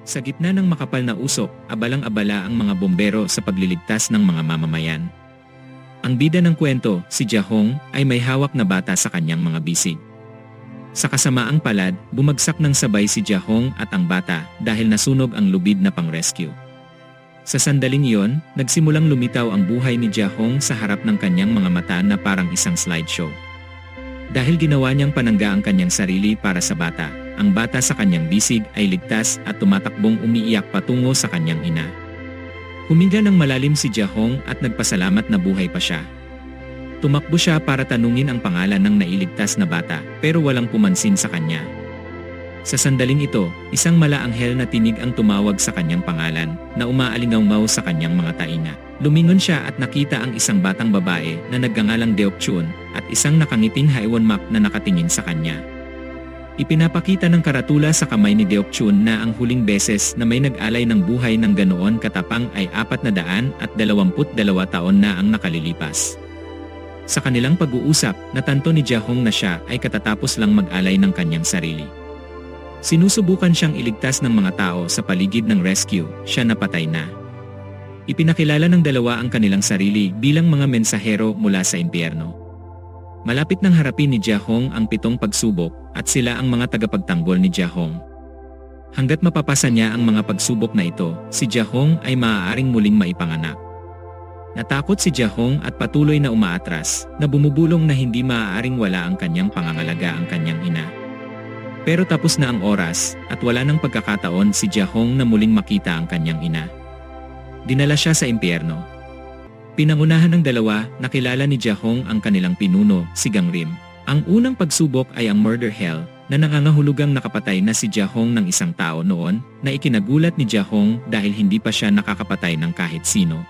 Sa gitna ng makapal na usok, abalang-abala ang mga bombero sa pagliligtas ng mga mamamayan. Ang bida ng kwento, si Jahong, ay may hawak na bata sa kanyang mga bisig. Sa kasamaang palad, bumagsak ng sabay si Jahong at ang bata dahil nasunog ang lubid na pang-rescue. Sa sandaling iyon, nagsimulang lumitaw ang buhay ni Jahong sa harap ng kanyang mga mata na parang isang slideshow. Dahil ginawa niyang panangga ang kanyang sarili para sa bata, ang bata sa kanyang bisig ay ligtas at tumatakbong umiiyak patungo sa kanyang ina. Huminga ng malalim si Jahong at nagpasalamat na buhay pa siya. Tumakbo siya para tanungin ang pangalan ng nailigtas na bata pero walang pumansin sa kanya. Sa sandaling ito, isang malaanghel na tinig ang tumawag sa kanyang pangalan na umaalingaw sa kanyang mga tainga. Lumingon siya at nakita ang isang batang babae na nagngangalang Deokchun at isang nakangiting Haewonmak na nakatingin sa kanya. Ipinapakita ng karatula sa kamay ni Deokchun na ang huling beses na may nag-alay ng buhay ng ganoon katapang ay 422 taon na ang nakalilipas. Sa kanilang pag-uusap, natanto ni Jahong na siya ay katatapos lang mag-alay ng kanyang sarili. Sinusubukan siyang iligtas ng mga tao sa paligid ng rescue, siya napatay na. Ipinakilala ng dalawa ang kanilang sarili bilang mga mensahero mula sa impyerno. Malapit nang harapin ni Jahong ang 7 pagsubok at sila ang mga tagapagtanggol ni Jahong. Hanggat mapapasa niya ang mga pagsubok na ito, si Jahong ay maaaring muling maipanganak. Natakot si Jahong at patuloy na umaatras na bumubulong na hindi maaaring wala ang kanyang pangangalaga ang kanyang ina. Pero tapos na ang oras at wala nang pagkakataon si Jahong na muling makita ang kanyang ina. Dinala siya sa impyerno. Pinangunahan ng dalawa, nakilala ni Jahong ang kanilang pinuno, si Gangrim. Ang unang pagsubok ay ang murder hell na nangangahulugang nakapatay na si Jahong ng isang tao noon na ikinagulat ni Jahong dahil hindi pa siya nakakapatay ng kahit sino.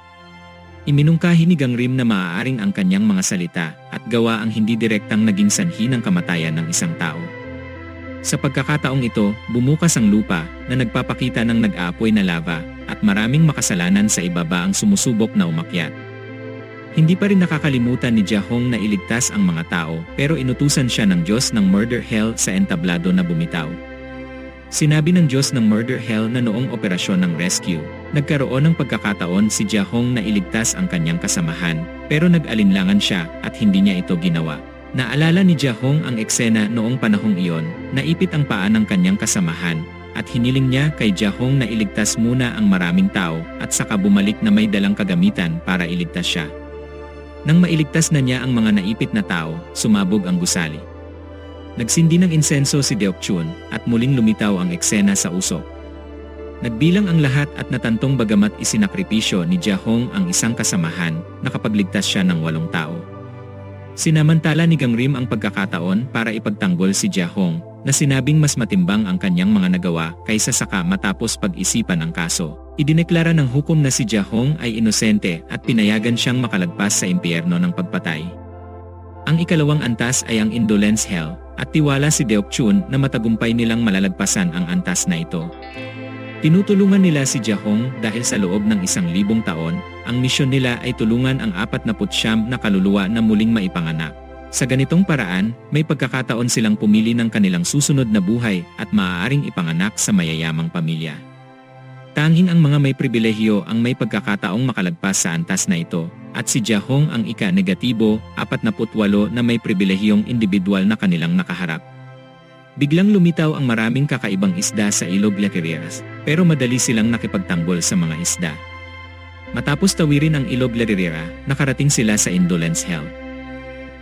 Iminungkahi ni Gangrim na maaaring ang kanyang mga salita at gawa ang hindi direktang naging sanhi ng kamatayan ng isang tao. Sa pagkakataong ito, bumukas ang lupa na nagpapakita ng nag-aapoy na lava at maraming makasalanan sa ibaba ang sumusubok na umakyat. Hindi pa rin nakakalimutan ni Jahong na iligtas ang mga tao pero inutusan siya ng Diyos ng murder hell sa entablado na bumitaw. Sinabi ng Diyos ng murder hell na noong operasyon ng rescue, nagkaroon ng pagkakataon si Jahong na iligtas ang kanyang kasamahan pero nag-alinlangan siya at hindi niya ito ginawa. Naalala ni Jahong ang eksena noong panahong iyon, naipit ang paa ng kanyang kasamahan at hiniling niya kay Jahong na iligtas muna ang maraming tao at saka bumalik na may dalang kagamitan para iligtas siya. Nang mailigtas na niya ang mga naipit na tao, sumabog ang gusali. Nagsindi ng insenso si Deokchun at muling lumitaw ang eksena sa usok. Nagbilang ang lahat at natantong bagamat isinakripisyo ni Jahong ang isang kasamahan, nakapagligtas siya ng 8 tao. Sinamantala ni Gangrim ang pagkakataon para ipagtanggol si Jahong na sinabing mas matimbang ang kanyang mga nagawa kaysa saka matapos pag-isipan ang kaso. Idineklara ng hukom na si Jahong ay inosente at pinayagan siyang makalagpas sa impyerno ng pagpatay. Ang ikalawang antas ay ang indolence hell at tiwala si Deokchun na matagumpay nilang malalagpasan ang antas na ito. Tinutulungan nila si Jahong dahil sa loob ng 1,000 taon, ang misyon nila ay tulungan ang 49 na kaluluwa na muling maipanganak. Sa ganitong paraan, may pagkakataon silang pumili ng kanilang susunod na buhay at maaaring ipanganak sa mayayamang pamilya. Tanging ang mga may pribilehiyo ang may pagkakataong makalagpas sa antas na ito, at si Jahong ang ika-negatibo, 48 na may pribilehiyong individual na kanilang nakaharap. Biglang lumitaw ang maraming kakaibang isda sa ilog Lerireras, pero madali silang nakipagtanggol sa mga isda. Matapos tawirin ang ilog Lerirera, nakarating sila sa indolence hell.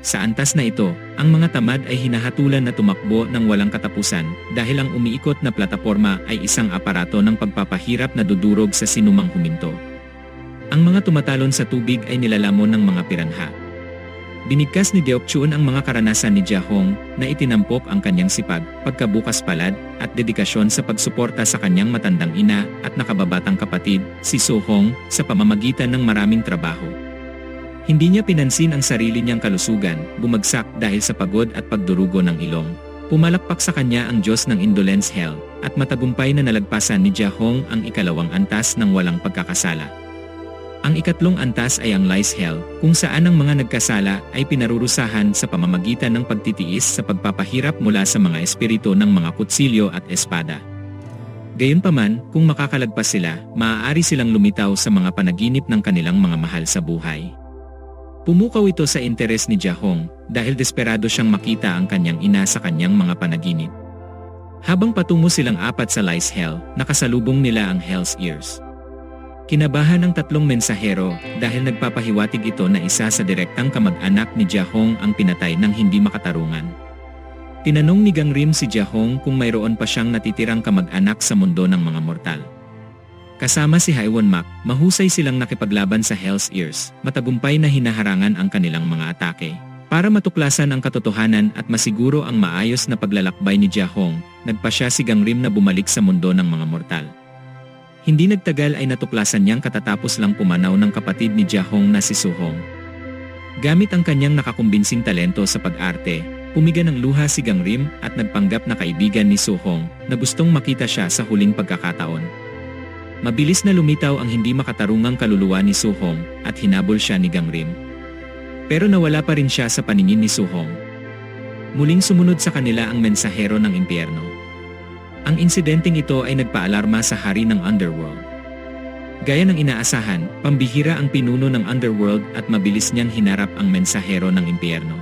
Sa antas na ito, ang mga tamad ay hinahatulan na tumakbo ng walang katapusan dahil ang umiikot na plataporma ay isang aparato ng pagpapahirap na dudurog sa sinumang huminto. Ang mga tumatalon sa tubig ay nilalamon ng mga piranha. Binigkas ni Deokchun ang mga karanasan ni Jahong na itinampok ang kanyang sipag, pagkabukas palad, at dedikasyon sa pagsuporta sa kanyang matandang ina at nakababatang kapatid, si Sohong, sa pamamagitan ng maraming trabaho. Hindi niya pinansin ang sarili niyang kalusugan, bumagsak dahil sa pagod at pagdurugo ng ilong. Pumalakpak sa kanya ang Diyos ng indolence hell, at matagumpay na nalagpasan ni Jahong ang ikalawang antas ng walang pagkakasala. Ang ikatlong antas ay ang lies hell, kung saan ang mga nagkasala ay pinarurusahan sa pamamagitan ng pagtitiis sa pagpapahirap mula sa mga espiritu ng mga kutsilyo at espada. Gayunpaman, kung makakalagpas sila, maaari silang lumitaw sa mga panaginip ng kanilang mga mahal sa buhay. Pumukaw ito sa interes ni Jahong dahil desperado siyang makita ang kanyang ina sa kanyang mga panaginip. Habang patungo silang apat sa Lice Hell, nakasalubong nila ang Hell's Ears. Kinabahan ang tatlong mensahero dahil nagpapahiwatig ito na isa sa direktang kamag-anak ni Jahong ang pinatay ng hindi makatarungan. Tinanong ni Gangrim si Jahong kung mayroon pa siyang natitirang kamag-anak sa mundo ng mga mortal. Kasama si Haiwon-mak, mahusay silang nakipaglaban sa Hell's Ears, matagumpay na hinaharangan ang kanilang mga atake. Para matuklasan ang katotohanan at masiguro ang maayos na paglalakbay ni Jahong, nagpasya si Gangrim na bumalik sa mundo ng mga mortal. Hindi nagtagal ay natuklasan niyang katatapos lang pumanaw ng kapatid ni Jahong na si Suhong. Gamit ang kanyang nakakumbinsing talento sa pag-arte, pumiga ng luha si Gangrim at nagpanggap na kaibigan ni Suhong na gustong makita siya sa huling pagkakataon. Mabilis na lumitaw ang hindi makatarungang kaluluwa ni Suhong at hinabol siya ni Gangrim. Pero nawala pa rin siya sa paningin ni Suhong. Muling sumunod sa kanila ang mensahero ng impyerno. Ang insidenteng ito ay nagpaalarma sa hari ng Underworld. Gaya ng inaasahan, pambihira ang pinuno ng Underworld at mabilis niyang hinarap ang mensahero ng impyerno.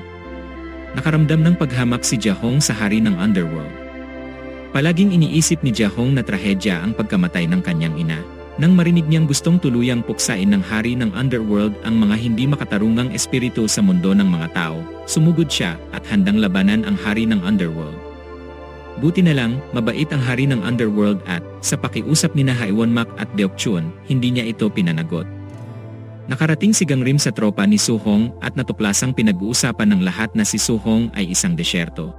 Nakaramdam ng paghamak si Jahong sa hari ng Underworld. Palaging iniisip ni Jahong na trahedya ang pagkamatay ng kanyang ina. Nang marinig niyang gustong tuluyang puksain ng hari ng Underworld ang mga hindi makatarungang espiritu sa mundo ng mga tao, sumugod siya at handang labanan ang hari ng Underworld. Buti na lang, mabait ang hari ng Underworld at, sa pakiusap ni Haiwon-mak at Deokchun, hindi niya ito pinanagot. Nakarating si Gangrim sa tropa ni Suhong at natuklasang pinag-uusapan ng lahat na si Suhong ay isang desyerto.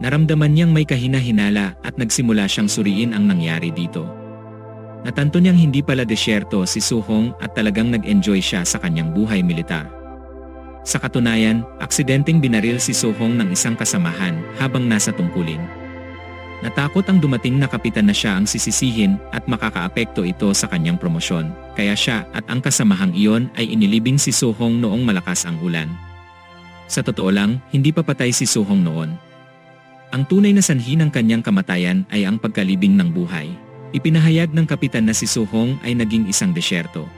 Naramdaman niyang may kahina-hinala at nagsimula siyang suriin ang nangyari dito. Natanto niyang hindi pala desyerto si Suhong at talagang nag-enjoy siya sa kanyang buhay militar. Sa katunayan, aksidenteng binaril si Suhong ng isang kasamahan habang nasa tungkulin. Natakot ang dumating na kapitan na siya ang sisisihin at makakaapekto ito sa kanyang promosyon, kaya siya at ang kasamahang iyon ay inilibing si Suhong noong malakas ang ulan. Sa totoo lang, hindi pa patay si Suhong noon. Ang tunay na sanhi ng kanyang kamatayan ay ang pagkalibing ng buhay. Ipinahayag ng kapitan na si Suhong ay naging isang desyerto.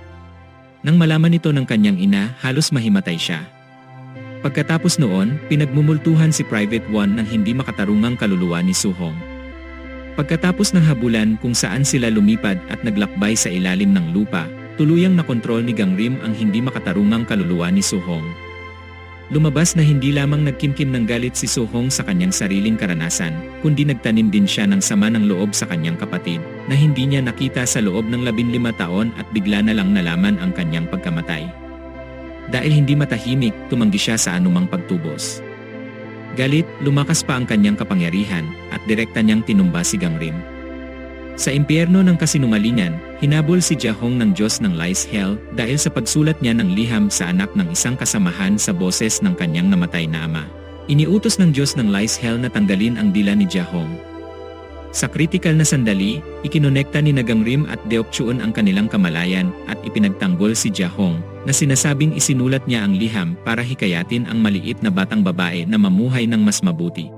Nang malaman ito ng kanyang ina, halos mahimatay siya. Pagkatapos noon, pinagmumultuhan si Private One ng hindi makatarungang kaluluwa ni Suhong. Pagkatapos ng habulan kung saan sila lumipad at naglakbay sa ilalim ng lupa, tuluyang nakontrol ni Gangrim ang hindi makatarungang kaluluwa ni Suhong. Lumabas na hindi lamang nagkimkim ng galit si Suhong sa kanyang sariling karanasan, kundi nagtanim din siya ng sama ng loob sa kanyang kapatid, na hindi niya nakita sa loob ng 15 taon at bigla na lang nalaman ang kanyang pagkamatay. Dahil hindi matahimik, tumanggi siya sa anumang pagtubos. Galit, lumakas pa ang kanyang kapangyarihan at direkta niyang tinumba si Gangrim. Sa impyerno ng kasinungalingan, hinabol si Jahong ng Diyos ng Lice Hell dahil sa pagsulat niya ng liham sa anak ng isang kasamahan sa boses ng kanyang namatay na ama. Iniutos ng Diyos ng Lice Hell na tanggalin ang dila ni Jahong. Sa kritikal na sandali, ikinonekta ni Gangrim at Deokchun ang kanilang kamalayan at ipinagtanggol si Jahong na sinasabing isinulat niya ang liham para hikayatin ang maliit na batang babae na mamuhay ng mas mabuti.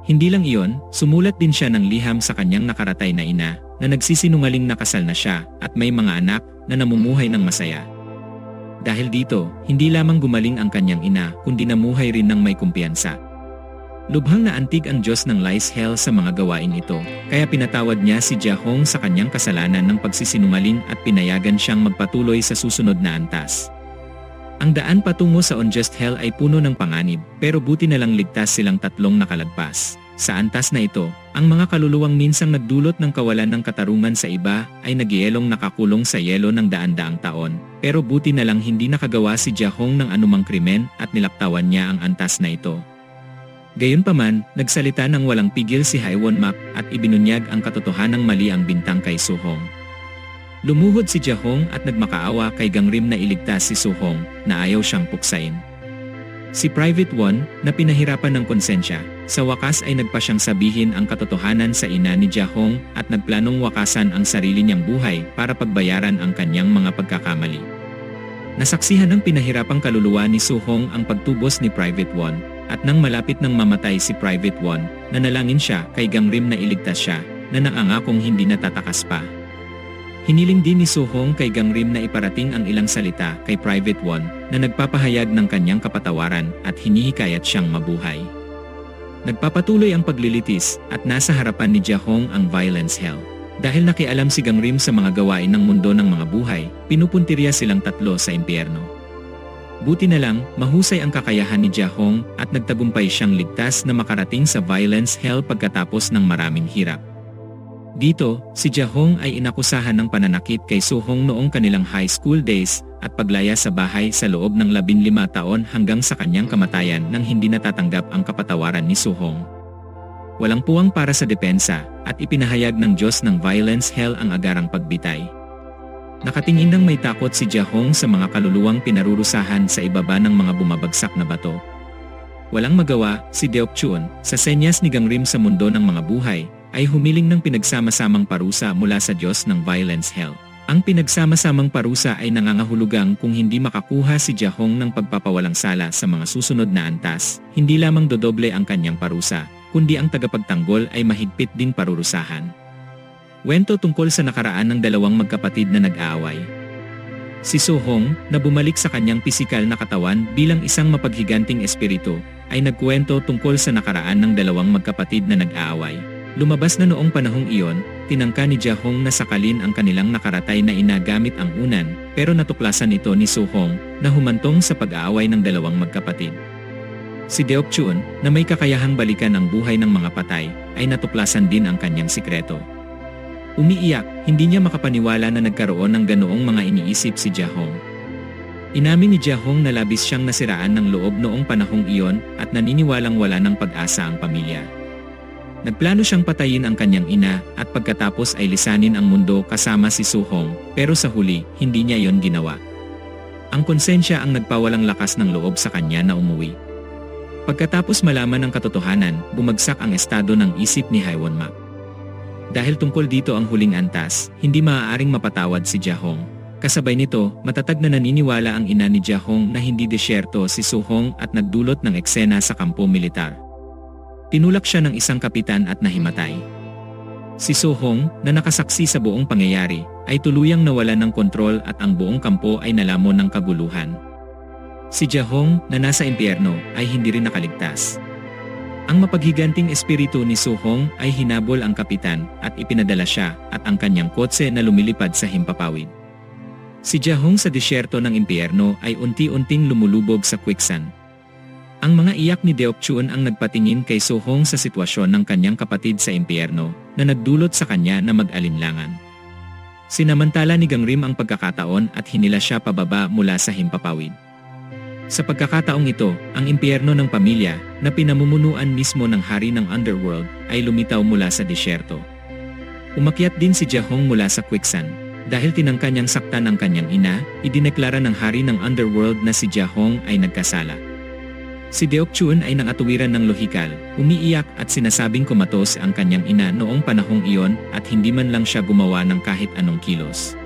Hindi lang iyon, sumulat din siya ng liham sa kanyang nakaratay na ina na nagsisinungaling na kasal na siya at may mga anak na namumuhay ng masaya. Dahil dito, hindi lamang gumaling ang kanyang ina kundi namuhay rin ng may kumpiyansa. Lubhang na antig ang Diyos ng Lice Hell sa mga gawain ito, kaya pinatawad niya si Jahong sa kanyang kasalanan ng pagsisinungaling at pinayagan siyang magpatuloy sa susunod na antas. Ang daan patungo sa Unjust Hell ay puno ng panganib, pero buti na lang ligtas silang tatlong nakalagpas. Sa antas na ito, ang mga kaluluwang minsang nagdulot ng kawalan ng katarungan sa iba ay nagyelong nakakulong sa yelo ng daan-daang taon, pero buti na lang hindi nakagawa si Jahong ng anumang krimen at nilaktawan niya ang antas na ito. Gayunpaman, nagsalita ng walang pigil si Haiwon-mak at ibinunyag ang katotohanang mali ang bintang kay Suhong. Lumuhod si Jahong at nagmakaawa kay Gangrim na iligtas si Suhong na ayaw siyang puksain. Si Private One, na pinahirapan ng konsensya, sa wakas ay nagpa siyang sabihin ang katotohanan sa ina ni Jahong at nagplanong wakasan ang sarili niyang buhay para pagbayaran ang kanyang mga pagkakamali. Nasaksihan ng pinahirapang kaluluwa ni Suhong ang pagtubos ni Private One, at nang malapit nang mamatay si Private One, nanalangin siya kay Gangrim na iligtas siya, na nakangakong hindi natatakas pa. Hiniling din ni Suhong kay Gangrim na iparating ang ilang salita kay Private Won na nagpapahayag ng kanyang kapatawaran at hinihikayat siyang mabuhay. Nagpapatuloy ang paglilitis at nasa harapan ni Jahong ang violence hell. Dahil nakialam si Gangrim sa mga gawain ng mundo ng mga buhay, pinupuntirya silang tatlo sa impyerno. Buti na lang, mahusay ang kakayahan ni Jahong at nagtagumpay siyang ligtas na makarating sa violence hell pagkatapos ng maraming hirap. Dito, si Jahong ay inakusahan ng pananakit kay Suhong noong kanilang high school days at paglaya sa bahay sa loob ng 15 taon hanggang sa kanyang kamatayan nang hindi natatanggap ang kapatawaran ni Suhong. Walang puwang para sa depensa at ipinahayag ng Diyos ng violence hell ang agarang pagbitay. Nakatingin ng may takot si Jahong sa mga kaluluwang pinarurusahan sa ibaba ng mga bumabagsak na bato. Walang magawa, si Deokchun, sa senyas ni Gangrim sa mundo ng mga buhay, ay humiling ng pinagsama-samang parusa mula sa Diyos ng violence hell. Ang pinagsama-samang parusa ay nangangahulugang kung hindi makakuha si Jahong ng pagpapawalang sala sa mga susunod na antas, hindi lamang dodoble ang kanyang parusa, kundi ang tagapagtanggol ay mahigpit ding parurusahan. Kwento tungkol sa nakaraan ng dalawang magkapatid na nag-aaway. Si Suhong, na bumalik sa kanyang pisikal na katawan bilang isang mapaghiganting espiritu, ay nagkwento tungkol sa nakaraan ng dalawang magkapatid na nag-aaway. Lumabas na noong panahong iyon, tinangka ni Jahong na sakalin ang kanilang nakaratay na ina gamit ang unan, pero natuklasan ito ni Suhong na humantong sa pag-aaway ng dalawang magkapatid. Si Deokchun, na may kakayahang balikan ang buhay ng mga patay, ay natuklasan din ang kanyang sikreto. Umiiyak, hindi niya makapaniwala na nagkaroon ng ganoong mga iniisip si Jahong. Inamin ni Jahong na labis siyang nasiraan ng loob noong panahong iyon at naniniwalang wala ng pag-asa ang pamilya. Nagplano siyang patayin ang kanyang ina at pagkatapos ay lisanin ang mundo kasama si Suhong, pero sa huli, hindi niya yon ginawa. Ang konsensya ang nagpawalang lakas ng loob sa kanya na umuwi. Pagkatapos malaman ang katotohanan, bumagsak ang estado ng isip ni Haiwonmak. Dahil tungkol dito ang huling antas, hindi maaaring mapatawad si Jahong. Kasabay nito, matatag na naniniwala ang ina ni Jahong na hindi desyerto si Suhong at nagdulot ng eksena sa kampo militar. Tinulak siya ng isang kapitan at nahimatay. Si Suhong, na nakasaksi sa buong pangyayari, ay tuluyang nawala ng kontrol at ang buong kampo ay nalamon ng kaguluhan. Si Jahong, na nasa impyerno, ay hindi rin nakaligtas. Ang mapaghiganting espiritu ni Suhong ay hinabol ang kapitan at ipinadala siya at ang kanyang kotse na lumilipad sa himpapawid. Si Jahong sa disyerto ng impyerno ay unti-unting lumulubog sa quicksand. Ang mga iyak ni Deokchun ang nagpatingin kay Suhong sa sitwasyon ng kanyang kapatid sa impyerno na nagdulot sa kanya na mag-alinlangan. Sinamantala ni Gangrim ang pagkakataon at hinila siya pababa mula sa himpapawid. Sa pagkakataong ito, ang impyerno ng pamilya na pinamumunuan mismo ng hari ng underworld ay lumitaw mula sa disyerto. Umakyat din si Jahong mula sa quicksand. Dahil tinangka niyang saktan ang kanyang ina, idineklara ng hari ng underworld na si Jahong ay nagkasala. Si Deokchun ay nangatuwiran ng lohikal, umiiyak at sinasabing kumatos ang kanyang ina noong panahong iyon at hindi man lang siya gumawa ng kahit anong kilos.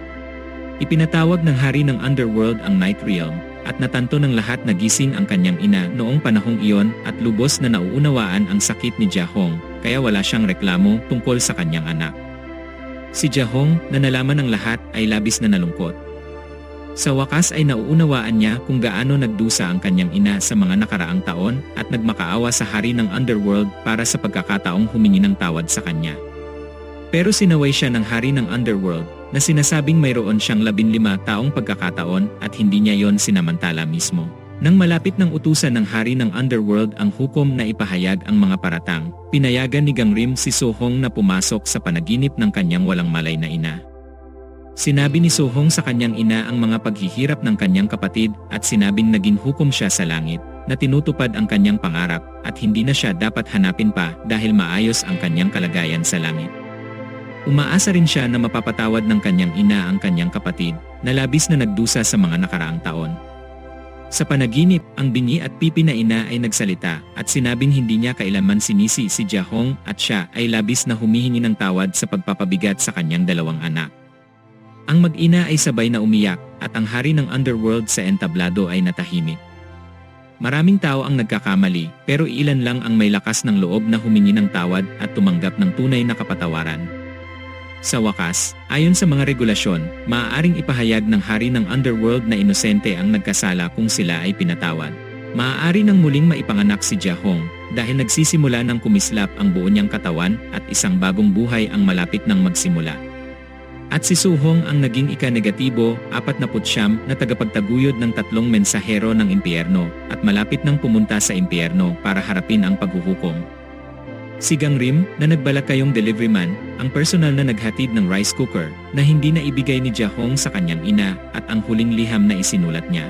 Ipinatawag ng hari ng underworld ang Night Realm at natanto ng lahat na gising ang kanyang ina noong panahong iyon at lubos na nauunawaan ang sakit ni Jahong, kaya wala siyang reklamo tungkol sa kanyang anak. Si Jahong, na nalaman ng lahat, ay labis na nalungkot. Sa wakas ay nauunawaan niya kung gaano nagdusa ang kanyang ina sa mga nakaraang taon at nagmakaawa sa hari ng underworld para sa pagkakataong humingi ng tawad sa kanya. Pero sinaway siya ng hari ng underworld na sinasabing mayroon siyang 15 taong pagkakataon at hindi niya yon sinamantala mismo. Nang malapit ng utusan ng hari ng underworld ang hukom na ipahayag ang mga paratang, pinayagan ni Gangrim si Suhong na pumasok sa panaginip ng kanyang walang malay na ina. Sinabi ni Suhong sa kanyang ina ang mga paghihirap ng kanyang kapatid at sinabing naging hukom siya sa langit, na tinutupad ang kanyang pangarap at hindi na siya dapat hanapin pa dahil maayos ang kanyang kalagayan sa langit. Umaasa rin siya na mapapatawad ng kanyang ina ang kanyang kapatid na labis na nagdusa sa mga nakaraang taon. Sa panaginip, ang bingi at pipi na ina ay nagsalita at sinabing hindi niya kailanman sinisi si Jahong at siya ay labis na humihingi ng tawad sa pagpapabigat sa kanyang dalawang anak. Ang mag-ina ay sabay na umiyak at ang hari ng underworld sa entablado ay natahimik. Maraming tao ang nagkakamali pero ilan lang ang may lakas ng loob na humingi ng tawad at tumanggap ng tunay na kapatawaran. Sa wakas, ayon sa mga regulasyon, maaaring ipahayag ng hari ng underworld na inosente ang nagkasala kung sila ay pinatawad. Maaari nang muling maipanganak si Jahong dahil nagsisimula ng kumislap ang buo niyang katawan at isang bagong buhay ang malapit nang magsimula. At si Suhong ang naging ika-negatibo, 49 na tagapagtaguyod ng 3 mensahero ng impyerno at malapit nang pumunta sa impyerno para harapin ang paghuhukom. Si Gangrim, na nagbalak kayong delivery man, ang personal na naghatid ng rice cooker na hindi na ibigay ni Jahong sa kanyang ina at ang huling liham na isinulat niya.